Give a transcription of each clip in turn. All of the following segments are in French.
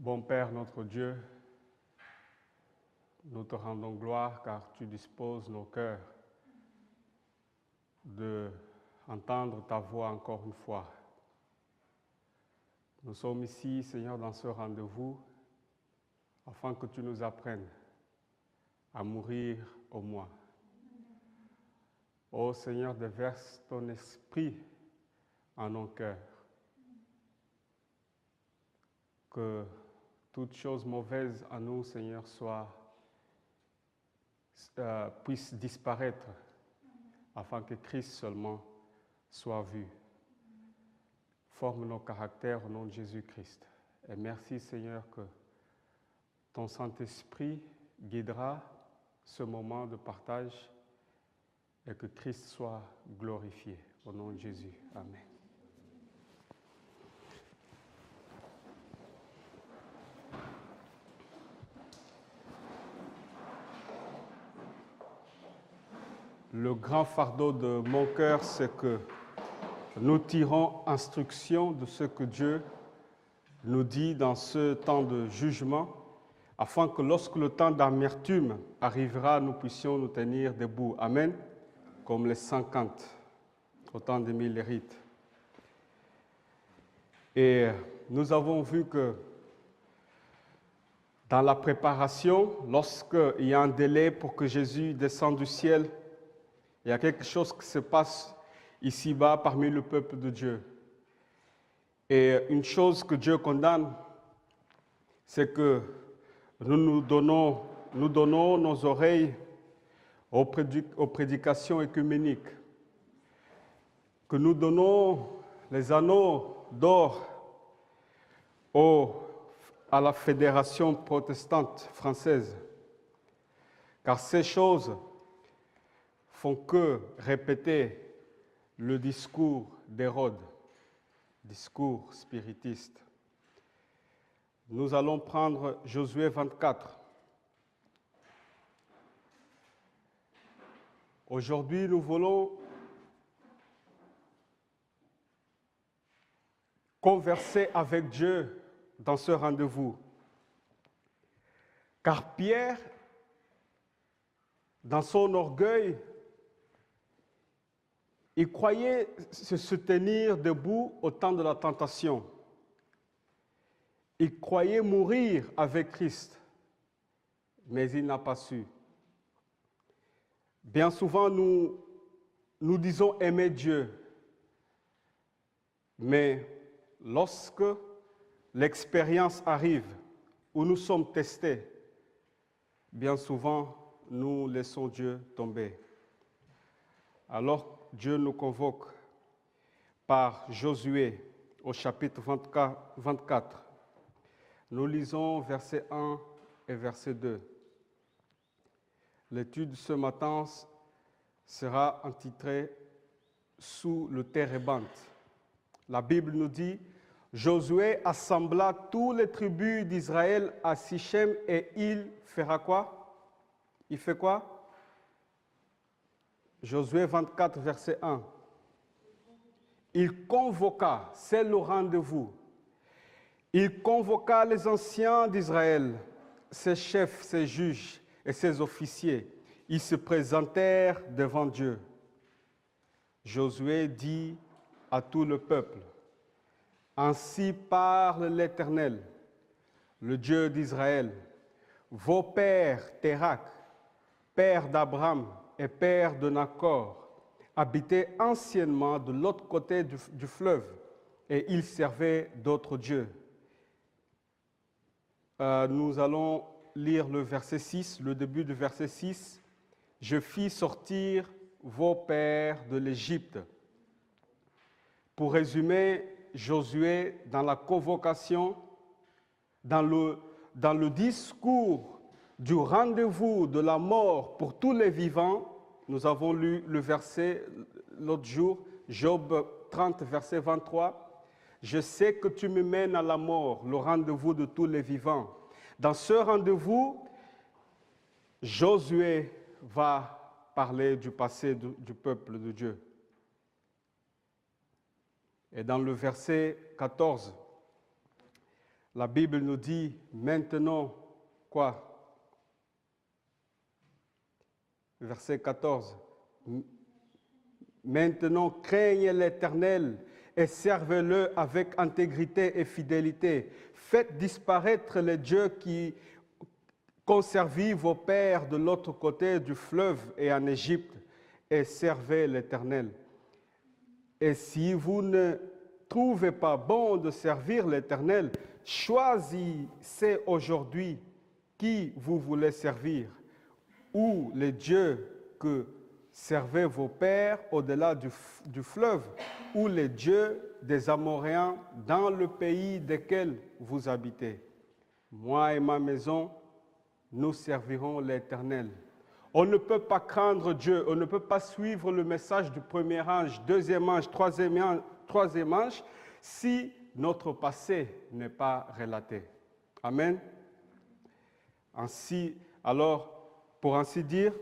Bon Père, notre Dieu, nous te rendons gloire car tu disposes nos cœurs d'entendre ta voix encore une fois. Nous sommes ici, Seigneur, dans ce rendez-vous, afin que tu nous apprennes à mourir au moi. Ô Seigneur, déverse ton esprit en nos cœurs. Que toute chose mauvaise en nous, Seigneur, puisse disparaître, afin que Christ seulement soit vu. Forme nos caractères au nom de Jésus-Christ. Et merci, Seigneur, que ton Saint-Esprit guidera ce moment de partage et que Christ soit glorifié. Au nom de Jésus. Amen. Le grand fardeau de mon cœur, c'est que nous tirons instruction de ce que Dieu nous dit dans ce temps de jugement, afin que lorsque le temps d'amertume arrivera, nous puissions nous tenir debout. Amen. Comme les 50, au temps d'Émile Hérite. Et nous avons vu que dans la préparation, lorsqu'il y a un délai pour que Jésus descende du ciel, il y a quelque chose qui se passe ici-bas parmi le peuple de Dieu. Et une chose que Dieu condamne, c'est que nous donnons nos oreilles aux prédications œcuméniques, que nous donnons les anneaux d'or à la Fédération protestante française, car ces choses font que répéter le discours d'Hérode, discours spiritiste. Nous allons prendre Josué 24. Aujourd'hui, nous voulons converser avec Dieu dans ce rendez-vous. Car Pierre, dans son orgueil, il croyait se tenir debout au temps de la tentation. Il croyait mourir avec Christ, mais il n'a pas su. Bien souvent, nous disons aimer Dieu, mais lorsque l'expérience arrive, où nous sommes testés, bien souvent, nous laissons Dieu tomber. Alors, Dieu nous convoque par Josué au chapitre 24. Nous lisons verset 1 et verset 2. L'étude ce matin sera intitulée « Sous le térébinthe ». La Bible nous dit « Josué assembla tous les tribus d'Israël à Sichem et il fera quoi? Il fait quoi? Josué 24, verset 1. Il convoqua, c'est le rendez-vous. Il convoqua les anciens d'Israël, ses chefs, ses juges et ses officiers. Ils se présentèrent devant Dieu. Josué dit à tout le peuple, « Ainsi parle l'Éternel, le Dieu d'Israël. Vos pères, Térak, père d'Abraham et père de Nacor, habitaient anciennement de l'autre côté du fleuve, et ils servaient d'autres dieux. » Nous allons lire le verset 6, le début du verset 6. « Je fis sortir vos pères de l'Égypte. » Pour résumer, Josué, dans la convocation, dans le discours du rendez-vous de la mort pour tous les vivants, nous avons lu le verset l'autre jour, Job 30, verset 23. « Je sais que tu me mènes à la mort, le rendez-vous de tous les vivants. » Dans ce rendez-vous, Josué va parler du passé du peuple de Dieu. Et dans le verset 14, La Bible nous dit maintenant quoi? Verset 14. Maintenant, craignez l'Éternel et servez-le avec intégrité et fidélité. Faites disparaître les dieux qui conservez vos pères de l'autre côté du fleuve et en Égypte et servez l'Éternel. Et si vous ne trouvez pas bon de servir l'Éternel, choisissez aujourd'hui qui vous voulez servir, ou les dieux que servaient vos pères au-delà du fleuve, ou les dieux des Amoréens dans le pays desquels vous habitez. Moi et ma maison, nous servirons l'Éternel. On ne peut pas craindre Dieu, on ne peut pas suivre le message du premier ange, deuxième ange, troisième ange, si notre passé n'est pas relaté. Amen. Ainsi, alors, pour ainsi dire,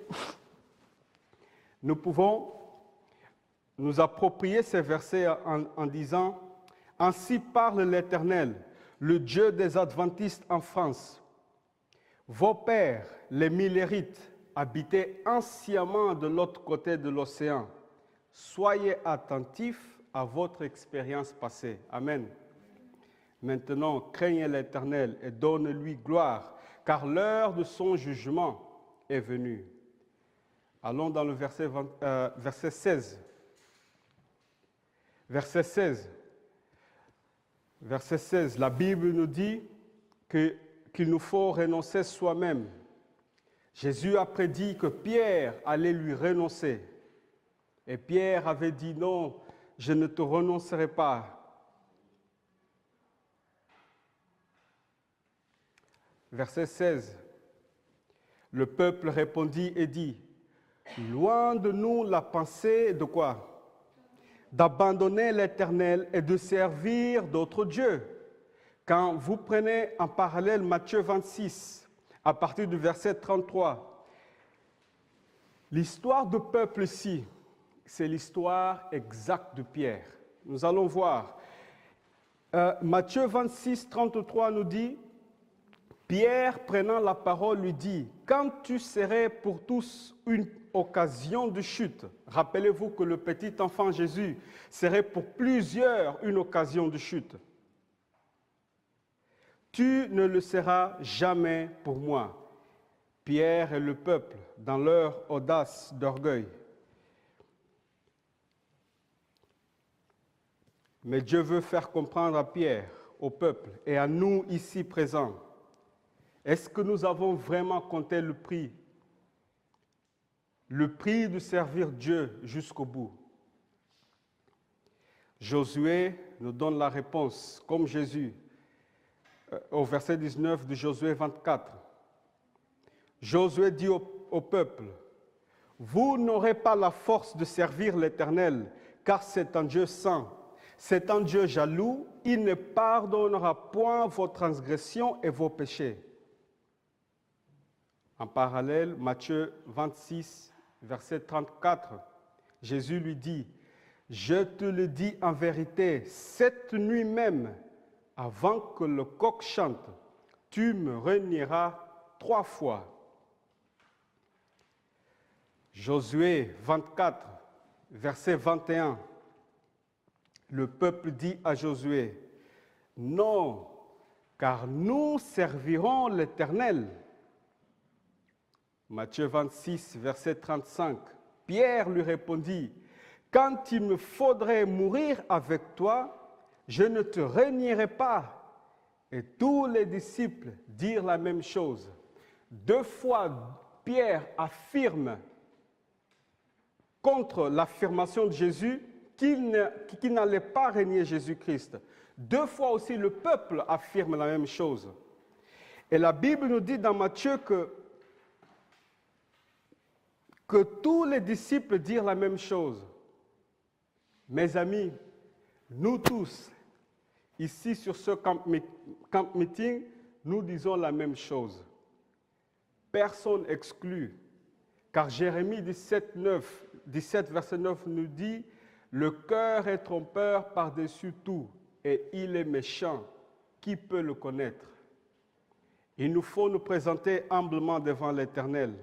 nous pouvons nous approprier ces versets en disant « Ainsi parle l'Éternel, le Dieu des Adventistes en France. Vos pères, les Millérites, habitaient anciennement de l'autre côté de l'océan. Soyez attentifs à votre expérience passée. » Amen. Maintenant, craignez l'Éternel et donnez-lui gloire, car l'heure de son jugement est venue. Allons dans le verset 16. Verset 16. Verset 16. La Bible nous dit qu'il nous faut renoncer soi-même. Jésus a prédit que Pierre allait lui renoncer. Et Pierre avait dit non, je ne te renoncerai pas. Verset 16. Le peuple répondit et dit, loin de nous la pensée de quoi? D'abandonner l'Éternel et de servir d'autres dieux. Quand vous prenez en parallèle Matthieu 26, à partir du verset 33, l'histoire du peuple ici, c'est l'histoire exacte de Pierre. Nous allons voir. Matthieu 26, 33 nous dit, Pierre, prenant la parole, lui dit, « Quand tu serais pour tous une occasion de chute, rappelez-vous que le petit enfant Jésus serait pour plusieurs une occasion de chute. Tu ne le seras jamais pour moi. » Pierre et le peuple, dans leur audace d'orgueil. Mais Dieu veut faire comprendre à Pierre, au peuple et à nous ici présents, est-ce que nous avons vraiment compté le prix de servir Dieu jusqu'au bout? Josué nous donne la réponse, comme Jésus, au verset 19 de Josué 24. Josué dit au peuple, « Vous n'aurez pas la force de servir l'Éternel, car c'est un Dieu saint. C'est un Dieu jaloux, il ne pardonnera point vos transgressions et vos péchés. » En parallèle, Matthieu 26, verset 34, Jésus lui dit, « Je te le dis en vérité, cette nuit même, avant que le coq chante, tu me renieras 3 fois. » Josué 24, verset 21, le peuple dit à Josué, « Non, car nous servirons l'Éternel. » Matthieu 26, verset 35, Pierre lui répondit, « Quand il me faudrait mourir avec toi, je ne te renierai pas. » Et tous les disciples dirent la même chose. 2 fois, Pierre affirme contre l'affirmation de Jésus qu'il n'allait pas renier Jésus-Christ. 2 fois aussi, le peuple affirme la même chose. Et la Bible nous dit dans Matthieu que tous les disciples dirent la même chose. Mes amis, nous tous, ici sur ce camp meeting, nous disons la même chose. Personne exclu. Car Jérémie 17, verset 9 nous dit « Le cœur est trompeur par-dessus tout, et il est méchant. qui peut le connaître? Il nous faut nous présenter humblement devant l'Éternel,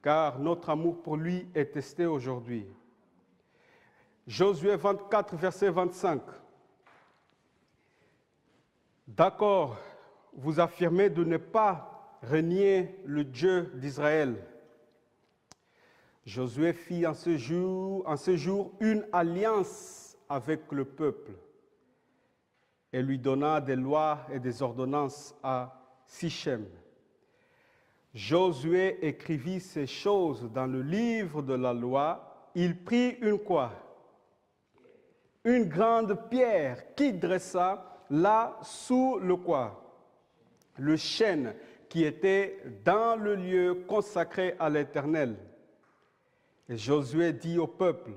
car notre amour pour lui est testé aujourd'hui. Josué 24, verset 25. D'accord, vous affirmez de ne pas renier le Dieu d'Israël. Josué fit en ce jour une alliance avec le peuple et lui donna des lois et des ordonnances à Sichem. Josué écrivit ces choses dans le livre de la loi. Il prit une quoi? Une grande pierre qui dressa là sous le quoi? Le chêne qui était dans le lieu consacré à l'Éternel. Et Josué dit au peuple,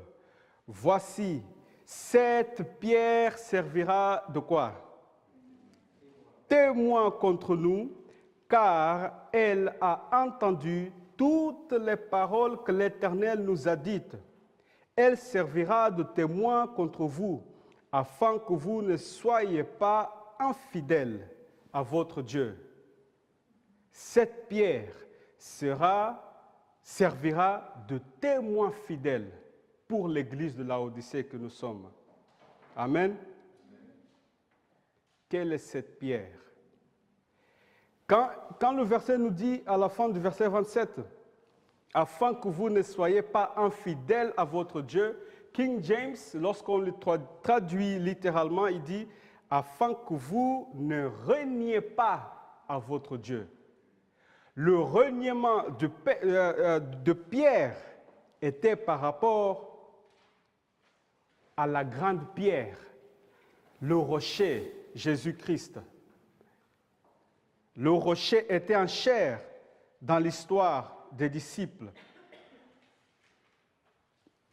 voici, cette pierre servira de quoi? Témoin contre nous, car elle a entendu toutes les paroles que l'Éternel nous a dites. Elle servira de témoin contre vous, afin que vous ne soyez pas infidèles à votre Dieu. Cette pierre servira de témoin fidèle pour l'église de Laodicée que nous sommes. Amen. Quelle est cette pierre? Quand le verset nous dit, à la fin du verset 27, « Afin que vous ne soyez pas infidèles à votre Dieu », King James, lorsqu'on le traduit littéralement, il dit, « Afin que vous ne reniez pas à votre Dieu ». Le reniement de Pierre était par rapport à la grande pierre, le rocher, Jésus-Christ. Le rocher était en chair dans l'histoire des disciples.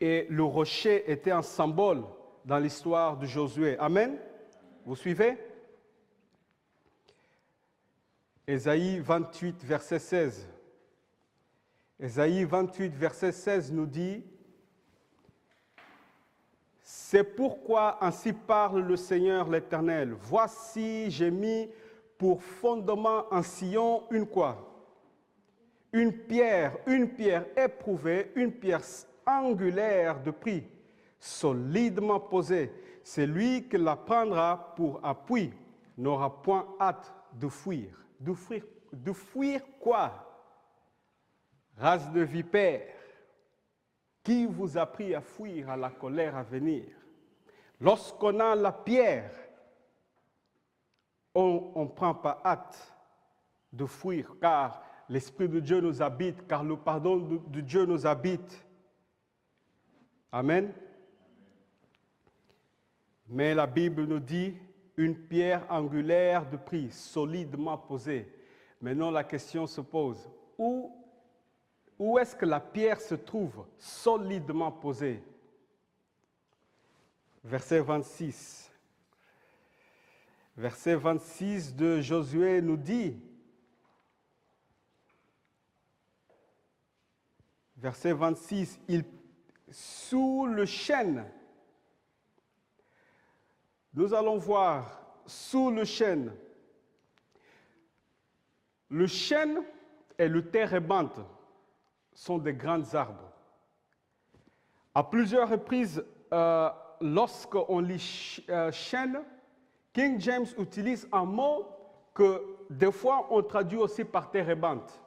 Et le rocher était un symbole dans l'histoire de Josué. Amen? Vous suivez? Ésaïe 28, verset 16. Ésaïe 28, verset 16 nous dit, « C'est pourquoi ainsi parle le Seigneur l'Éternel. Voici, j'ai mis pour fondement en Sion une quoi? Une pierre éprouvée, une pierre angulaire de prix, solidement posée. Celui qui la prendra pour appui n'aura point hâte de fuir. De fuir quoi? Race de vipères, qui vous a pris à fuir à la colère à venir? Lorsqu'on a la pierre, on ne prend pas hâte de fuir, car l'Esprit de Dieu nous habite, car le pardon de Dieu nous habite. Amen. Mais la Bible nous dit une pierre angulaire de prix, solidement posée. Maintenant, la question se pose, où est-ce que la pierre se trouve solidement posée? Verset 26. Verset 26 de Josué nous dit, verset 26, sous le chêne. Nous allons voir sous le chêne. Le chêne et le térébinthe sont des grands arbres. À plusieurs reprises, lorsqu'on lit chêne, King James utilise un mot que des fois on traduit aussi par térébinthe.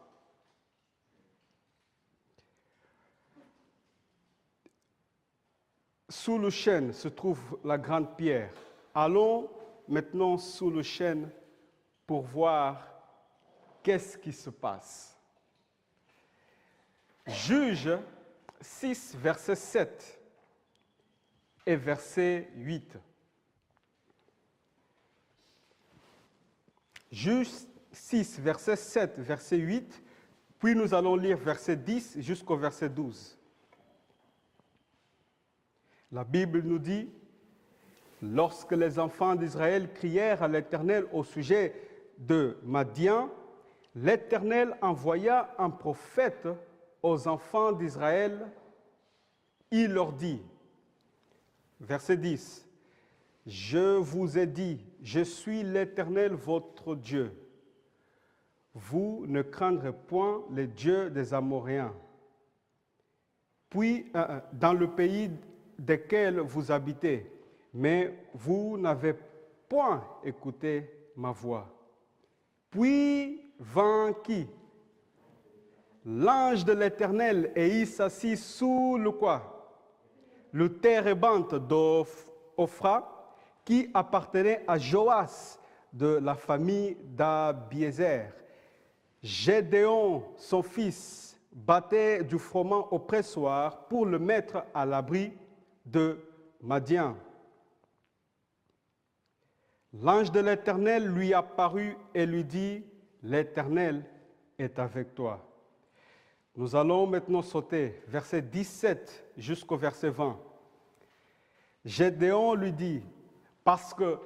Sous le chêne se trouve la grande pierre. Allons maintenant sous le chêne pour voir qu'est-ce qui se passe. Juge 6, verset 7 et verset 8. Juge 6, verset 7, verset 8, puis nous allons lire verset 10 jusqu'au verset 12. La Bible nous dit, lorsque les enfants d'Israël crièrent à l'Éternel au sujet de Madian, l'Éternel envoya un prophète aux enfants d'Israël. Il leur dit, verset 10, « Je vous ai dit, je suis l'Éternel votre Dieu. Vous ne craindrez point les dieux des Amoréens. Puis, dans le pays desquels vous habitez, mais vous n'avez point écouté ma voix. Puis vint qui? L'ange de l'Éternel, et il s'assit sous le quoi? Le térébinthe d'Ophra, qui appartenait à Joas de la famille d'Abiézer. Gédéon, son fils, battait du froment au pressoir pour le mettre à l'abri de Madian. L'ange de l'Éternel lui apparut et lui dit, l'Éternel est avec toi. Nous allons maintenant sauter, verset 17 jusqu'au verset 20. Gédéon lui dit, parce que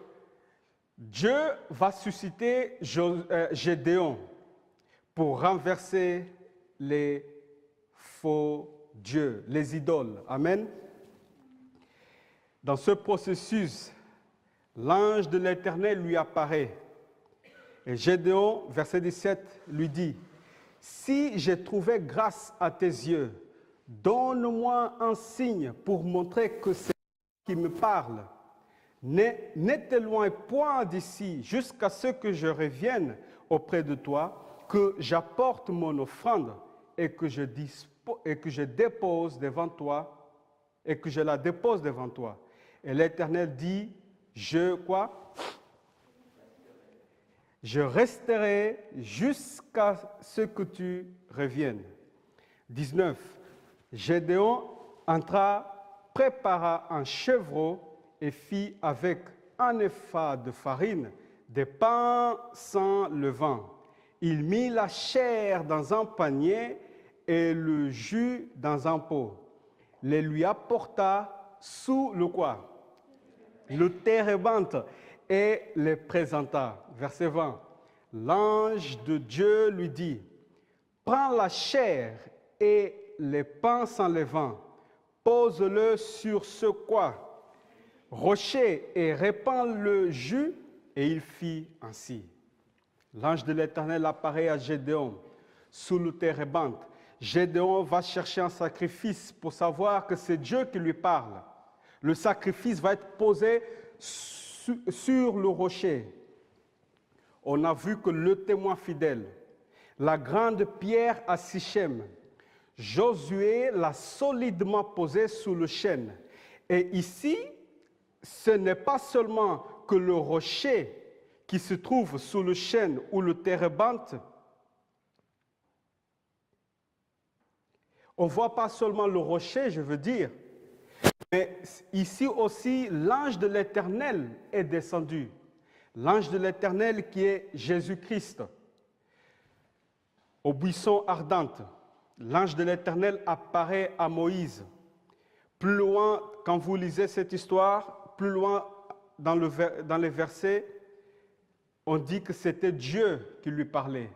Dieu va susciter Gédéon pour renverser les faux dieux, les idoles. Amen. Dans ce processus, l'ange de l'Éternel lui apparaît. Et Gédéon, verset 17, lui dit, « Si j'ai trouvé grâce à tes yeux, donne-moi un signe pour montrer que c'est toi qui me parle. Ne t'éloigne point d'ici jusqu'à ce que je revienne auprès de toi, que j'apporte mon offrande et que je dépose devant toi, et que je la dépose devant toi. » Et l'Éternel dit, je resterai jusqu'à ce que tu reviennes. 19. Gédéon entra, prépara un chevreau et fit avec un épha de farine des pains sans levain. Il mit la chair dans un panier et le jus dans un pot. Les lui apporta sous le quoi? Le térébinthe et les présenta. Verset 20. L'ange de Dieu lui dit, prends la chair et les pains sans levain, pose-le sur ce quoi? Rocher et répand le jus, et il fit ainsi. L'ange de l'Éternel apparaît à Gédéon sous le térébinthe. Gédéon va chercher un sacrifice pour savoir que c'est Dieu qui lui parle. Le sacrifice va être posé sur le rocher. On a vu que le témoin fidèle, la grande pierre à Sichem, Josué l'a solidement posé sous le chêne. Et ici, ce n'est pas seulement que le rocher qui se trouve sous le chêne ou le térébinthe. On ne voit pas seulement le rocher, je veux dire, mais ici aussi, l'ange de l'Éternel est descendu. L'ange de l'Éternel qui est Jésus-Christ. Au buisson ardent, l'ange de l'Éternel apparaît à Moïse. Plus loin, quand vous lisez cette histoire, plus loin dans les versets, on dit que c'était Dieu qui lui parlait.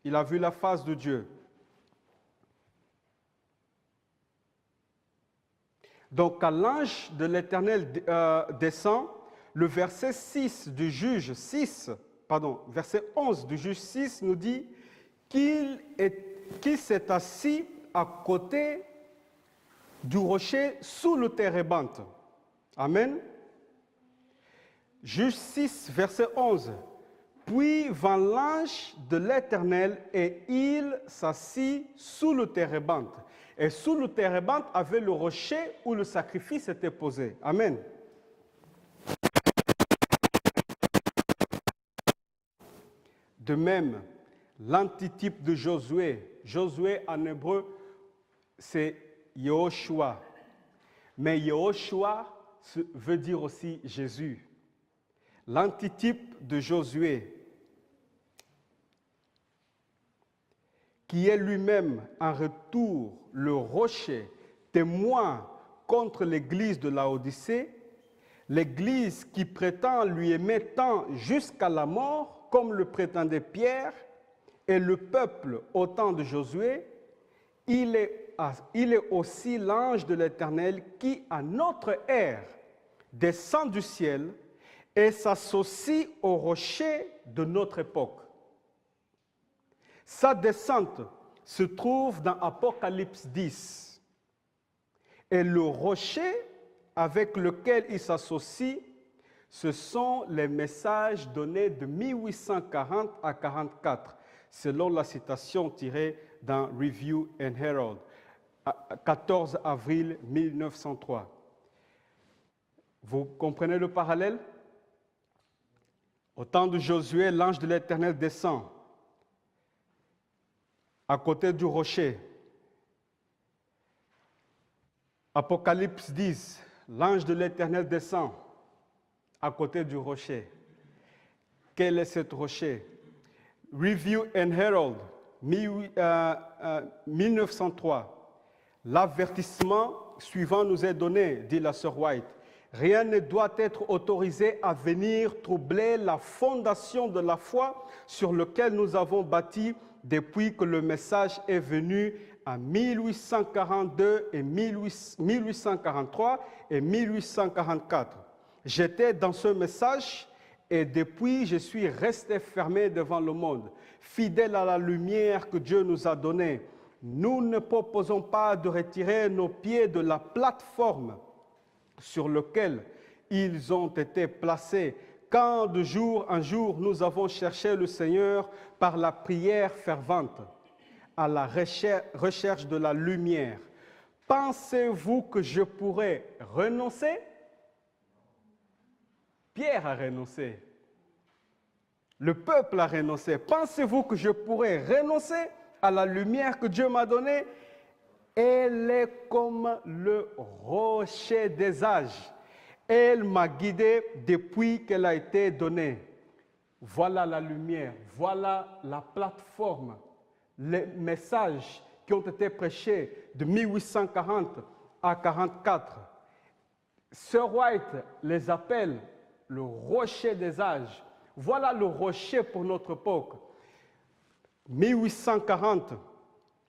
Il a vu la face de Dieu. Donc, quand l'ange de l'Éternel descend, le verset 6 du juge 6, verset 11 du juge 6 nous dit qu'il s'est assis à côté du rocher sous le térébinthe. Amen. Juge 6, verset 11. Puis vint l'ange de l'Éternel et il s'assit sous le térébinthe. Et sous le térébinthe avait le rocher où le sacrifice était posé. Amen. De même, l'antitype de Josué. Josué en hébreu, c'est Yehoshua. Mais Yehoshua veut dire aussi Jésus. L'antitype de Josué, qui est lui-même en retour le rocher, témoin contre l'église de Laodicée, l'église qui prétend lui aimer tant jusqu'à la mort, comme le prétendait Pierre, et le peuple au temps de Josué, il est aussi l'ange de l'Éternel qui, à notre ère, descend du ciel et s'associe au rocher de notre époque. Sa descente se trouve dans Apocalypse 10. Et le rocher avec lequel il s'associe, ce sont les messages donnés de 1840 à 44, selon la citation tirée dans Review and Herald, 14 avril 1903. Vous comprenez le parallèle? Au temps de Josué, l'ange de l'Éternel descend à côté du rocher. Apocalypse 10, l'ange de l'Éternel descend à côté du rocher. Quel est ce rocher? Review and Herald, 1903. L'avertissement suivant nous est donné, dit la sœur White. Rien ne doit être autorisé à venir troubler la fondation de la foi sur laquelle nous avons bâti depuis que le message est venu en 1842 et 1843 et 1844. J'étais dans ce message et depuis je suis resté fermé devant le monde, fidèle à la lumière que Dieu nous a donnée. Nous ne proposons pas de retirer nos pieds de la plateforme sur laquelle ils ont été placés, quand de jour en jour nous avons cherché le Seigneur par la prière fervente, à la recherche de la lumière. Pensez-vous que je pourrais renoncer? Pierre a renoncé. Le peuple a renoncé. Pensez-vous que je pourrais renoncer à la lumière que Dieu m'a donnée? Elle est comme le rocher des âges. Elle m'a guidé depuis qu'elle a été donnée. Voilà la lumière, voilà la plateforme, les messages qui ont été prêchés de 1840 à 1944. Sir White les appelle le rocher des âges. Voilà le rocher pour notre époque. 1840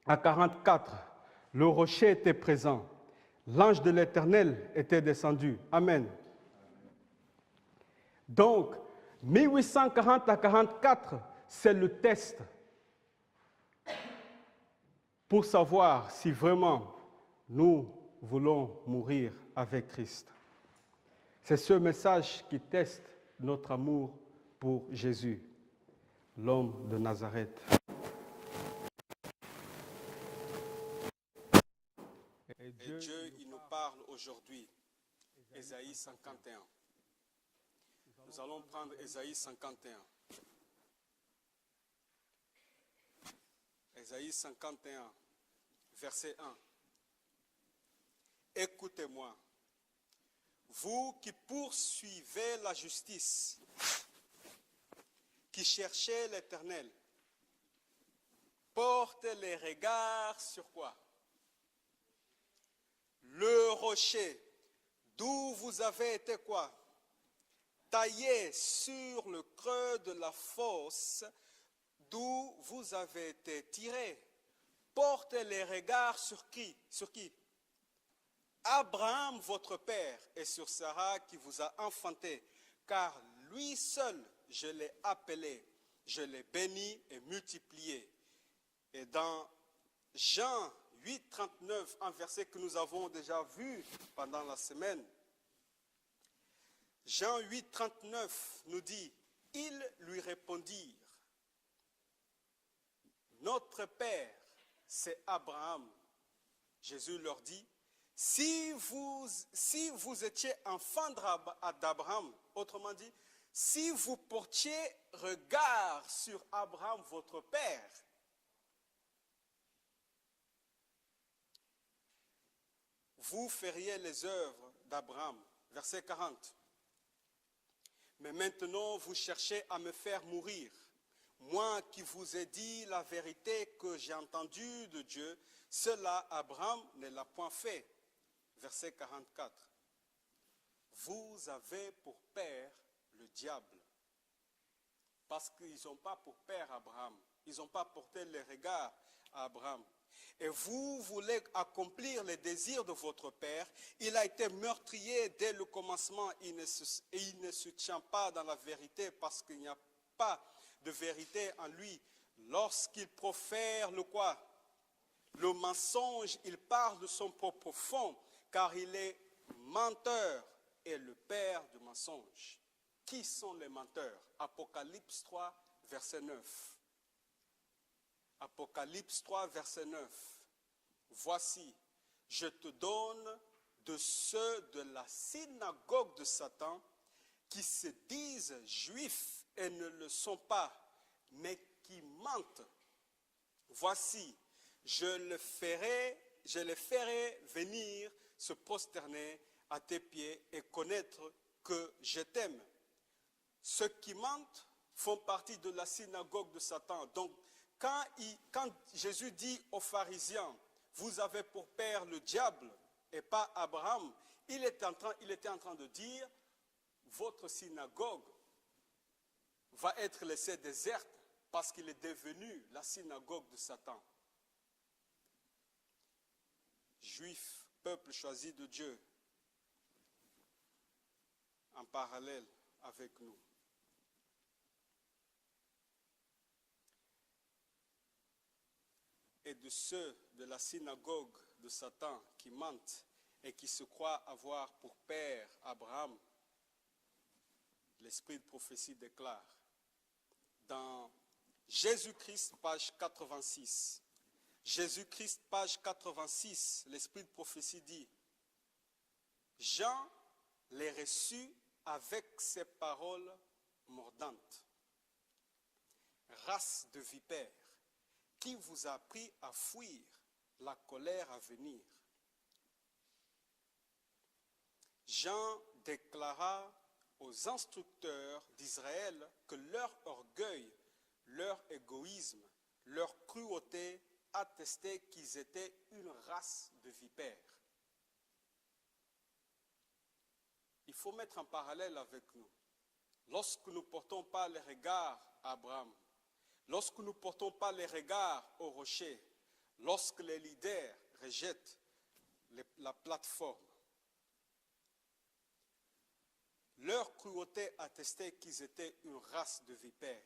à 1944. Le rocher était présent. L'ange de l'Éternel était descendu. Amen. Donc, 1840 à 1944, c'est le test pour savoir si vraiment nous voulons mourir avec Christ. C'est ce message qui teste notre amour pour Jésus, l'homme de Nazareth. Et Dieu, il nous parle aujourd'hui, Ésaïe 51. Nous allons prendre Ésaïe 51. Ésaïe 51, verset 1. Écoutez-moi, vous qui poursuivez la justice, qui cherchez l'Éternel, portez les regards sur quoi? Le rocher, d'où vous avez été quoi? Taillé sur le creux de la fosse, d'où vous avez été tiré. Portez les regards sur qui? Sur qui? Abraham, votre père, et sur Sarah qui vous a enfanté, car lui seul, je l'ai appelé, je l'ai béni et multiplié. Et dans Jean 8, 39, un verset que nous avons déjà vu pendant la semaine, Jean 8, 39 nous dit, ils lui répondirent, notre père, c'est Abraham. Jésus leur dit, si vous étiez enfant d'Abraham, autrement dit, si vous portiez regard sur Abraham, votre père, vous feriez les œuvres d'Abraham. Verset 40. Mais maintenant, vous cherchez à me faire mourir. Moi qui vous ai dit la vérité que j'ai entendue de Dieu, cela Abraham ne l'a point fait. Verset 44. Vous avez pour père le diable. Parce qu'ils n'ont pas pour père Abraham. Ils n'ont pas porté les regards à Abraham. Et vous voulez accomplir les désirs de votre père. Il a été meurtrier dès le commencement et il ne se tient pas dans la vérité parce qu'il n'y a pas de vérité en lui. Lorsqu'il profère le quoi? Le mensonge, il parle de son propre fond, car il est menteur et le père du mensonge. Qui sont les menteurs? Apocalypse 3, verset 9. Apocalypse 3, verset 9. Voici, je te donne de ceux de la synagogue de Satan qui se disent juifs et ne le sont pas, mais qui mentent. Voici, je les ferai venir se prosterner à tes pieds et connaître que je t'aime. Ceux qui mentent font partie de la synagogue de Satan. Donc, quand Jésus dit aux pharisiens, vous avez pour père le diable et pas Abraham, il était en train de dire, votre synagogue va être laissée déserte parce qu'il est devenu la synagogue de Satan. Juifs, peuple choisi de Dieu, en parallèle avec nous. Et de ceux de la synagogue de Satan qui mentent et qui se croient avoir pour père Abraham, l'esprit de prophétie déclare, dans Jésus-Christ, page 86, Jésus-Christ, page 86, l'esprit de prophétie dit, Jean les reçut avec ces paroles mordantes. Race de vipères, qui vous a appris à fuir la colère à venir? Jean déclara aux instructeurs d'Israël que leur orgueil, leur égoïsme, leur cruauté attestaient qu'ils étaient une race de vipères. Il faut mettre en parallèle avec nous. Lorsque nous ne portons pas les regards à Abraham, lorsque nous ne portons pas les regards au rocher, lorsque les leaders rejettent la plateforme, leur cruauté attestait qu'ils étaient une race de vipères.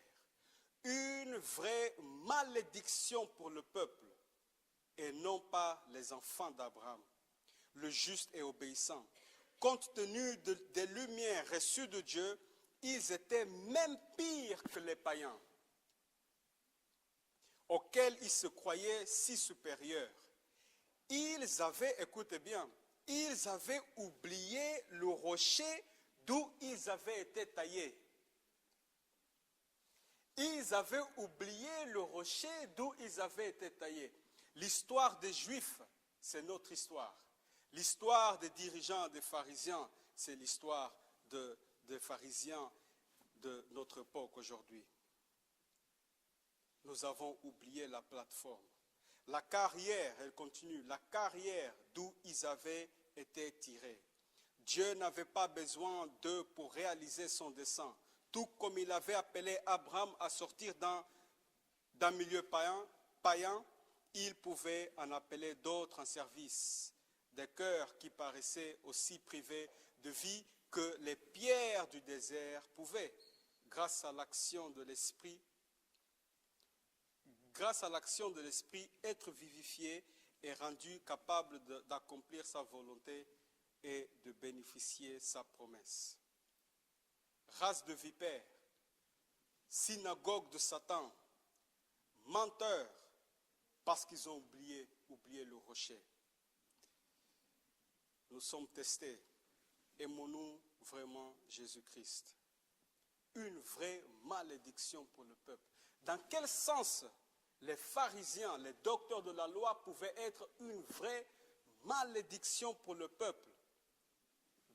Une vraie malédiction pour le peuple et non pas les enfants d'Abraham, le juste et obéissant. Compte tenu des lumières reçues de Dieu, ils étaient même pires que les païens, auxquels ils se croyaient si supérieurs. Ils avaient, écoutez bien, ils avaient oublié le rocher d'où ils avaient été taillés. Ils avaient oublié le rocher d'où ils avaient été taillés. L'histoire des Juifs, c'est notre histoire. L'histoire des dirigeants des pharisiens, c'est l'histoire des pharisiens de notre époque aujourd'hui. Nous avons oublié la plateforme. La carrière, elle continue, la carrière d'où ils avaient été tirés. Dieu n'avait pas besoin d'eux pour réaliser son dessein. Tout comme il avait appelé Abraham à sortir d'un milieu païen, il pouvait en appeler d'autres en service. Des cœurs qui paraissaient aussi privés de vie que les pierres du désert pouvaient, grâce à l'action de l'Esprit, être vivifiés et rendus capables d'accomplir sa volonté et de bénéficier sa promesse. Race de vipères, synagogue de Satan, menteurs, parce qu'ils ont oublié le rocher. Nous sommes testés. Aimons-nous vraiment Jésus-Christ? Une vraie malédiction pour le peuple. Dans quel sens les pharisiens, les docteurs de la loi pouvaient être une vraie malédiction pour le peuple?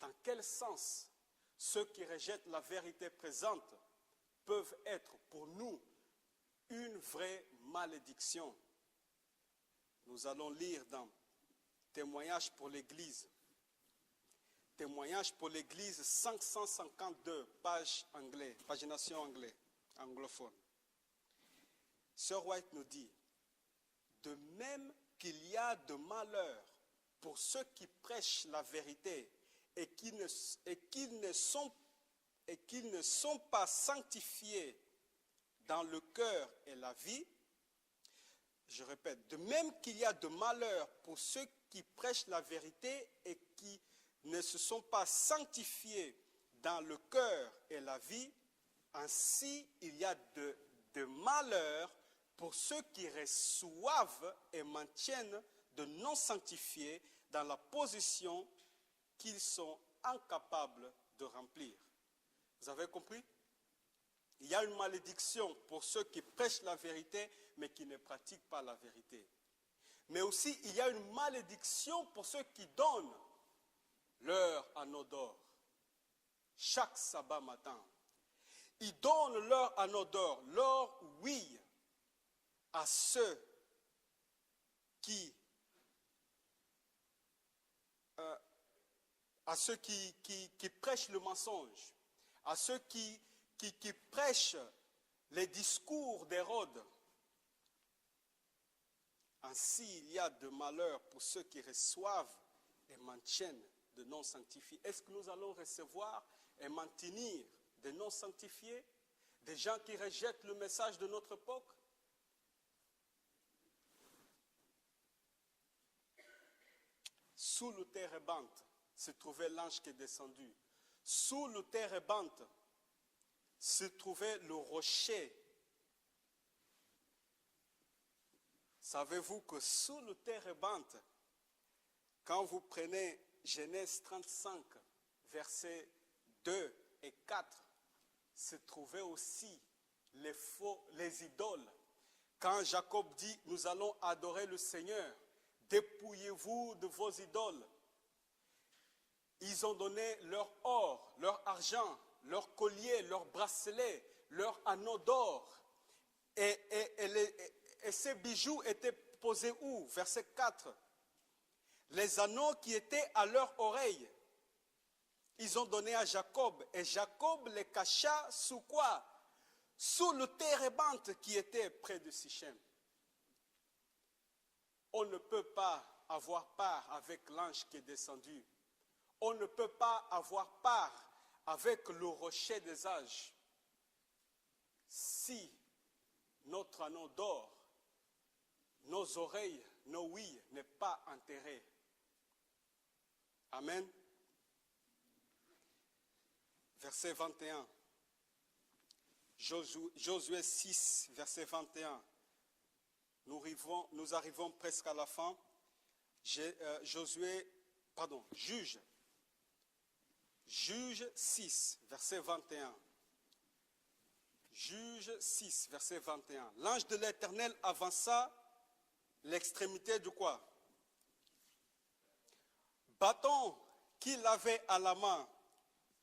Dans quel sens ceux qui rejettent la vérité présente peuvent être pour nous une vraie malédiction? Nous allons lire dans Témoignages pour l'Église. Témoignages pour l'Église 552, page anglais, pagination anglophone. Sir White nous dit, de même qu'il y a de malheur pour ceux qui prêchent la vérité et qui ne sont pas sanctifiés dans le cœur et la vie. Je répète, de même qu'il y a de malheur pour ceux qui prêchent la vérité et qui ne se sont pas sanctifiés dans le cœur et la vie, ainsi il y a de malheur pour ceux qui reçoivent et maintiennent de non sanctifiés dans la position qu'ils sont incapables de remplir. Vous avez compris? Il y a une malédiction pour ceux qui prêchent la vérité mais qui ne pratiquent pas la vérité. Mais aussi, il y a une malédiction pour ceux qui donnent leur anneau d'or chaque sabbat matin. Ils donnent leur anneau d'or, leur oui, à ceux qui prêchent le mensonge, à ceux qui prêchent les discours d'Hérode. Ainsi, il y a de malheur pour ceux qui reçoivent et maintiennent de non sanctifiés. Est-ce que nous allons recevoir et maintenir des non sanctifiés, des gens qui rejettent le message de notre époque? Sous le térébinthe se trouvait l'ange qui est descendu. Sous le térébinthe se trouvait le rocher. Savez-vous que sous le térébinthe, quand vous prenez Genèse 35, versets 2 et 4, se trouvaient aussi les idoles. Quand Jacob dit, nous allons adorer le Seigneur, dépouillez-vous de vos idoles. Ils ont donné leur or, leur argent, leur collier, leur bracelet, leur anneau d'or. Et ces bijoux étaient posés où? Verset 4. Les anneaux qui étaient à leur oreille, ils ont donné à Jacob. Et Jacob les cacha sous quoi? Sous le térébinthe qui était près de Sichem. On ne peut pas avoir part avec l'ange qui est descendu. On ne peut pas avoir part avec le rocher des âges si notre anneau d'or, nos oreilles, nos oui n'est pas enterré. Amen. Verset 21. Josué 6, verset 21. Nous arrivons presque à la fin. Juge 6, verset 21. Juge 6, verset 21. L'ange de l'Éternel avança l'extrémité de quoi? Bâton qu'il avait à la main,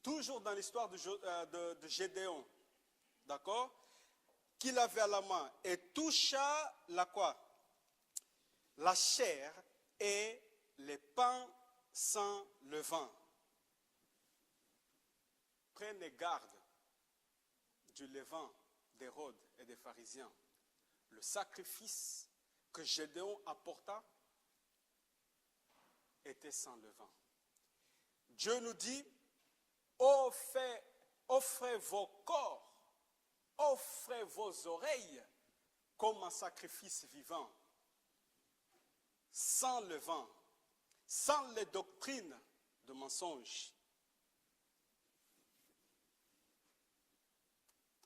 toujours dans l'histoire de Gédéon, d'accord? Qu'il avait à la main et toucha la quoi? La chair et les pains sans levain. Prenez garde du levain d'Hérode et des pharisiens. Le sacrifice que Gédéon apporta était sans levain. Dieu nous dit, offrez vos corps, offrez vos oreilles comme un sacrifice vivant, sans levain, sans les doctrines de mensonges.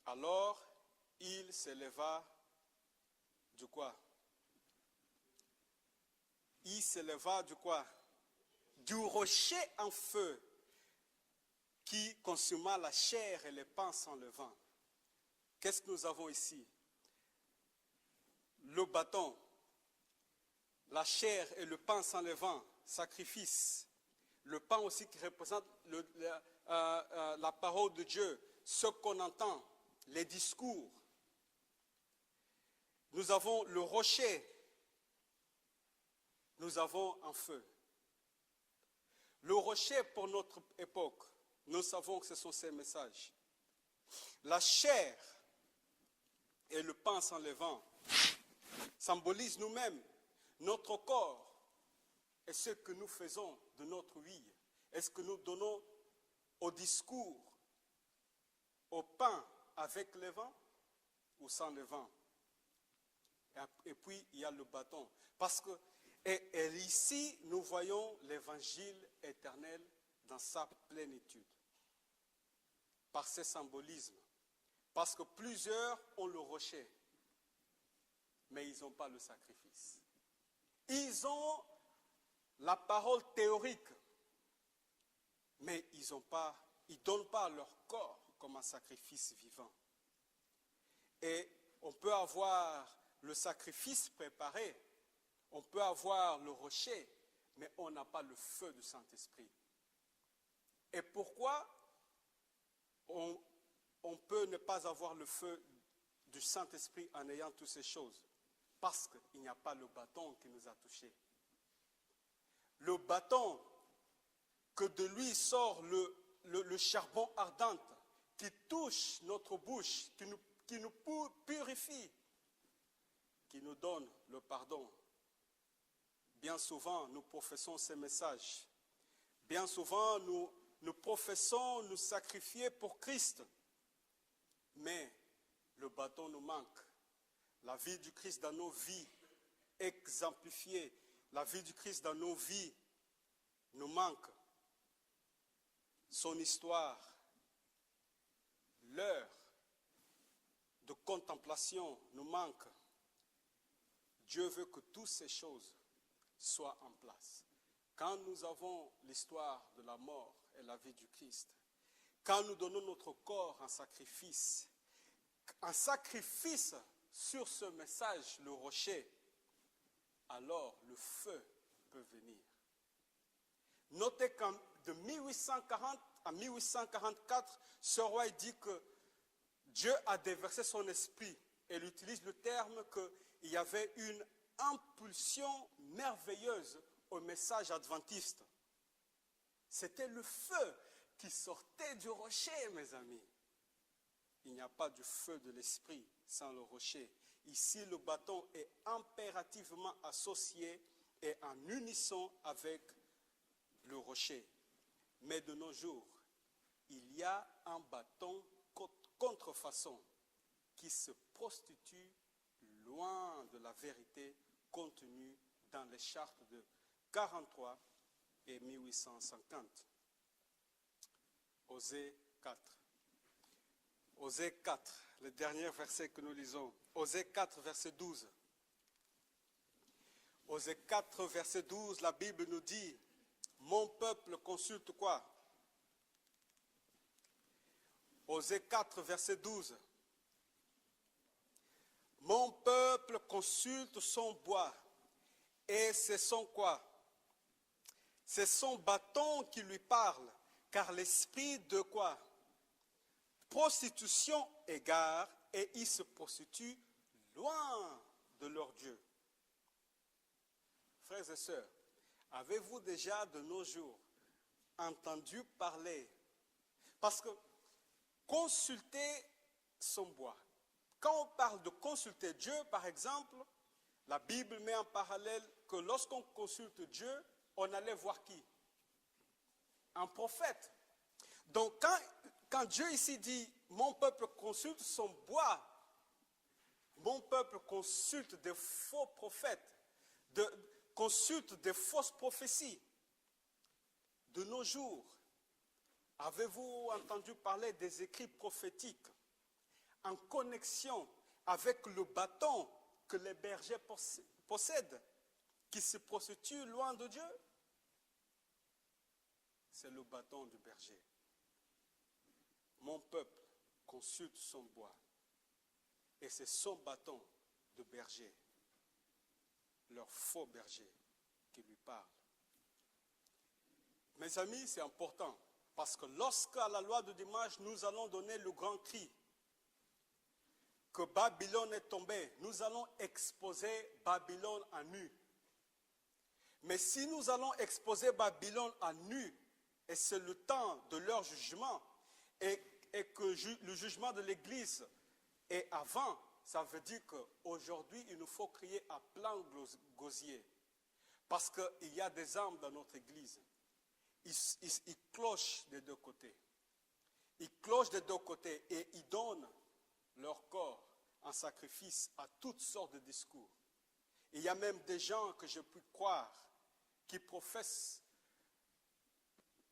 Alors, il s'éleva du quoi? Il s'éleva du quoi? Du rocher en feu qui consuma la chair et les pains sans levain. Qu'est-ce que nous avons ici? Le bâton, la chair et le pain sans levain, sacrifice. Le pain aussi qui représente la parole de Dieu, ce qu'on entend, les discours. Nous avons le rocher, nous avons un feu. Le rocher pour notre époque, nous savons que ce sont ces messages. La chair et le pain sans levain symbolisent nous-mêmes. Notre corps est ce que nous faisons de notre vie. Est-ce que nous donnons au discours, au pain avec le vin ou sans le vin? Et puis, il y a le bâton. Parce que, et ici, nous voyons l'évangile éternel dans sa plénitude. Par ce symbolisme. Parce que plusieurs ont le rocher, mais ils n'ont pas le sacrifice. Ils ont la parole théorique, mais ils ne donnent pas leur corps comme un sacrifice vivant. Et on peut avoir le sacrifice préparé, on peut avoir le rocher, mais on n'a pas le feu du Saint-Esprit. Et pourquoi on peut ne pas avoir le feu du Saint-Esprit en ayant toutes ces choses? Parce qu'il n'y a pas le bâton qui nous a touchés. Le bâton, que de lui sort le charbon ardent, qui touche notre bouche, qui nous purifie, qui nous donne le pardon. Bien souvent, nous professons ces messages. Bien souvent, nous professons nous sacrifier pour Christ. Mais le bâton nous manque. La vie du Christ dans nos vies exemplifiée, la vie du Christ dans nos vies nous manque. Son histoire, l'heure de contemplation nous manque. Dieu veut que toutes ces choses soient en place. Quand nous avons l'histoire de la mort et la vie du Christ, quand nous donnons notre corps en sacrifice sur ce message, le rocher, alors le feu peut venir. Notez qu'en de 1840 à 1844, ce roi dit que Dieu a déversé son esprit. Et il utilise le terme qu'il y avait une impulsion merveilleuse au message adventiste. C'était le feu qui sortait du rocher, mes amis. Il n'y a pas du feu de l'esprit sans le rocher. Ici, le bâton est impérativement associé et en unisson avec le rocher. Mais de nos jours, il y a un bâton contrefaçon qui se prostitue loin de la vérité contenue dans les chartes de 43 et 1850. Osée 4. Osée 4, le dernier verset que nous lisons. Osée 4, verset 12. Osée 4, verset 12, la Bible nous dit, mon peuple consulte quoi? Osée 4, verset 12. Mon peuple consulte son bois. Et c'est son quoi? C'est son bâton qui lui parle. Car l'esprit de quoi? Prostitution égare et ils se prostituent loin de leur Dieu. Frères et sœurs, avez-vous déjà de nos jours entendu parler? Parce que consulter son bois. Quand on parle de consulter Dieu, par exemple, la Bible met en parallèle que lorsqu'on consulte Dieu, on allait voir qui? Un prophète. Donc quand Dieu ici dit, mon peuple consulte son bois, mon peuple consulte des faux prophètes, consulte des fausses prophéties. De nos jours, avez-vous entendu parler des écrits prophétiques en connexion avec le bâton que les bergers possèdent, qui se prostituent loin de Dieu? C'est le bâton du berger. Mon peuple consulte son bois. Et c'est son bâton de berger, leur faux berger, qui lui parle. Mes amis, c'est important, parce que lorsqu'à la loi de dimanche, nous allons donner le grand cri, que Babylone est tombée, nous allons exposer Babylone à nu. Mais si nous allons exposer Babylone à nu, et c'est le temps de leur jugement, et que le jugement de l'Église est avant, ça veut dire qu'aujourd'hui, il nous faut crier à plein gosier. Parce qu'il y a des âmes dans notre église. Ils clochent des deux côtés. Ils clochent des deux côtés et ils donnent leur corps en sacrifice à toutes sortes de discours. Il y a même des gens que je peux croire qui professent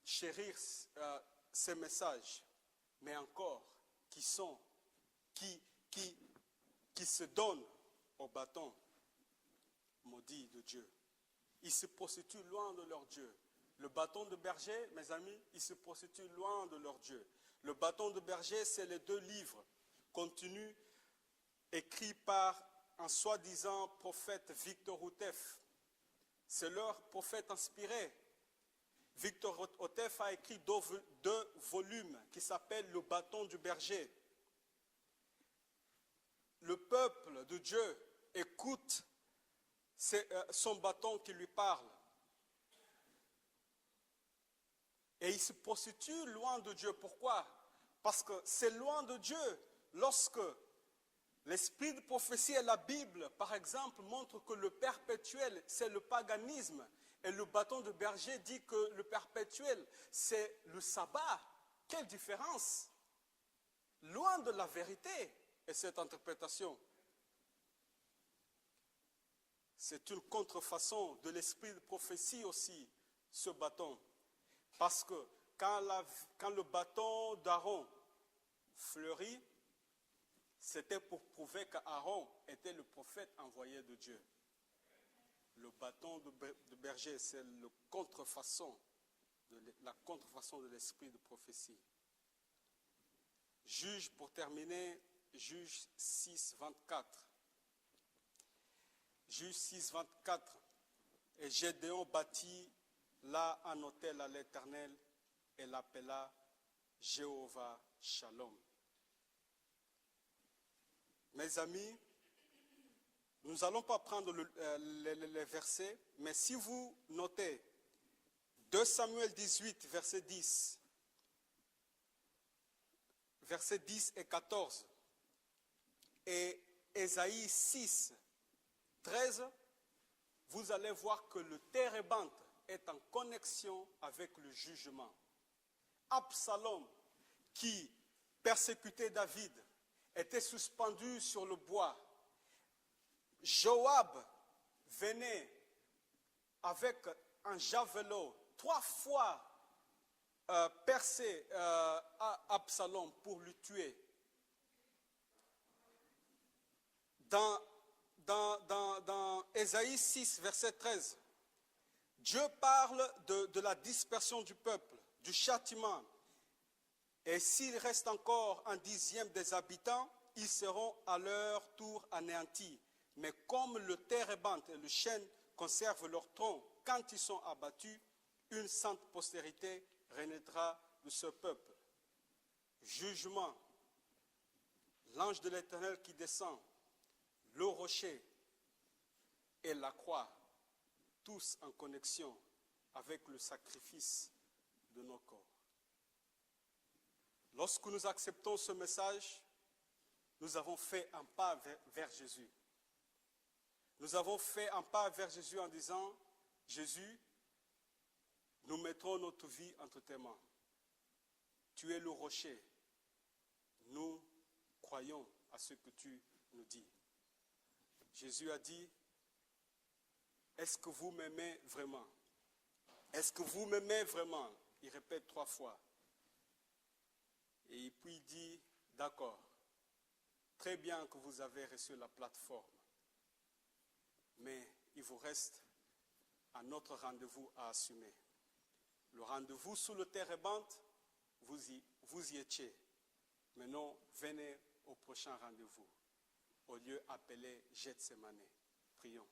chérir ces messages, mais encore qui se donnent au bâton maudit de Dieu. Ils se prostituent loin de leur Dieu. Le bâton de berger, mes amis, ils se prostituent loin de leur Dieu. Le bâton de berger, c'est les 2 livres contenus, écrits par un soi-disant prophète Victor Houteff. C'est leur prophète inspiré. Victor Houteff a écrit 2 volumes qui s'appellent Le bâton du berger. Le peuple de Dieu écoute son bâton qui lui parle. Et il se prostitue loin de Dieu. Pourquoi? Parce que c'est loin de Dieu lorsque l'esprit de prophétie et la Bible, par exemple, montrent que le perpétuel, c'est le paganisme. Et le bâton de berger dit que le perpétuel, c'est le sabbat. Quelle différence! Loin de la vérité est cette interprétation. C'est une contrefaçon de l'esprit de prophétie aussi, ce bâton. Parce que quand le bâton d'Aaron fleurit, c'était pour prouver qu'Aaron était le prophète envoyé de Dieu. Le bâton de berger, c'est la contrefaçon de l'esprit de prophétie. Juge, pour terminer, Juge 6, 24. Juge 6, 24. Et Gédéon bâtit là un autel à l'Éternel et l'appela Jéhovah Shalom. Mes amis, nous n'allons pas prendre les versets, mais si vous notez 2 Samuel 18, verset 10, versets 10 et 14, et Ésaïe 6, 13, vous allez voir que le térébinthe est en connexion avec le jugement. Absalom, qui persécutait David, était suspendu sur le bois. Joab venait avec un javelot 3 fois percer Absalom pour le tuer. Dans Ésaïe 6, verset 13, Dieu parle de la dispersion du peuple, du châtiment. Et s'il reste encore 1/10 des habitants, ils seront à leur tour anéantis. Mais comme le térébinthe et le chêne conservent leur tronc quand ils sont abattus, une sainte postérité renaîtra de ce peuple. Jugement, l'ange de l'Éternel qui descend, le rocher et la croix, tous en connexion avec le sacrifice de nos corps. Lorsque nous acceptons ce message, nous avons fait un pas vers Jésus. Nous avons fait un pas vers Jésus en disant, Jésus, nous mettrons notre vie entre tes mains. Tu es le rocher. Nous croyons à ce que tu nous dis. Jésus a dit, est-ce que vous m'aimez vraiment? Est-ce que vous m'aimez vraiment? Il répète 3 fois. Et puis il dit, d'accord, très bien que vous avez reçu la plateforme, mais il vous reste un autre rendez-vous à assumer. Le rendez-vous sous le térébinthe, vous y étiez. Maintenant, venez au prochain rendez-vous, au lieu appelé Gethsémane. Prions.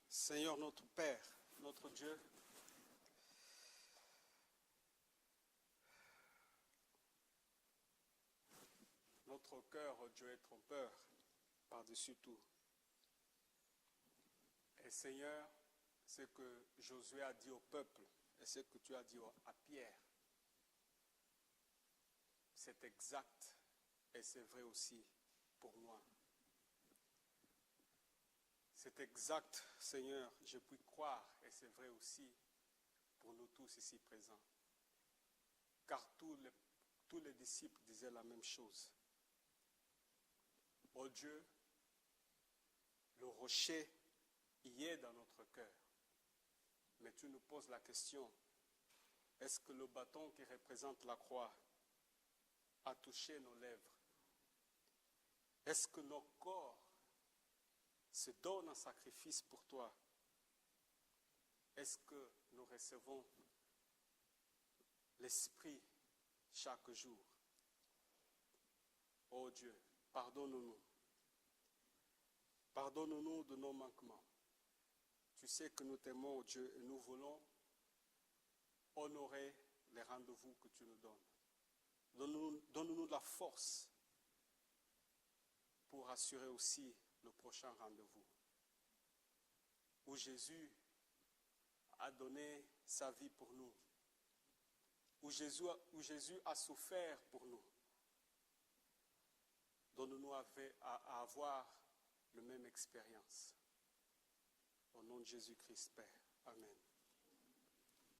Seigneur notre Père, notre Dieu, notre cœur, oh Dieu, est trompeur. par-dessus tout. Et Seigneur, ce que Josué a dit au peuple et ce que tu as dit à Pierre, c'est exact et c'est vrai aussi pour moi. C'est exact, Seigneur, je puis croire et c'est vrai aussi pour nous tous ici présents. Car tous les disciples disaient la même chose. Oh Dieu, le rocher y est dans notre cœur. Mais tu nous poses la question, est-ce que le bâton qui représente la croix a touché nos lèvres? Est-ce que nos corps se donnent en sacrifice pour toi? Est-ce que nous recevons l'Esprit chaque jour? Oh Dieu, pardonne-nous. Pardonne-nous de nos manquements. Tu sais que nous t'aimons, oh Dieu, et nous voulons honorer les rendez-vous que tu nous donnes. Donne-nous la force pour assurer aussi le prochain rendez-vous, où Jésus a donné sa vie pour nous, où Jésus a souffert pour nous. Donne-nous à avoir la même expérience. Au nom de Jésus-Christ, Père. Amen.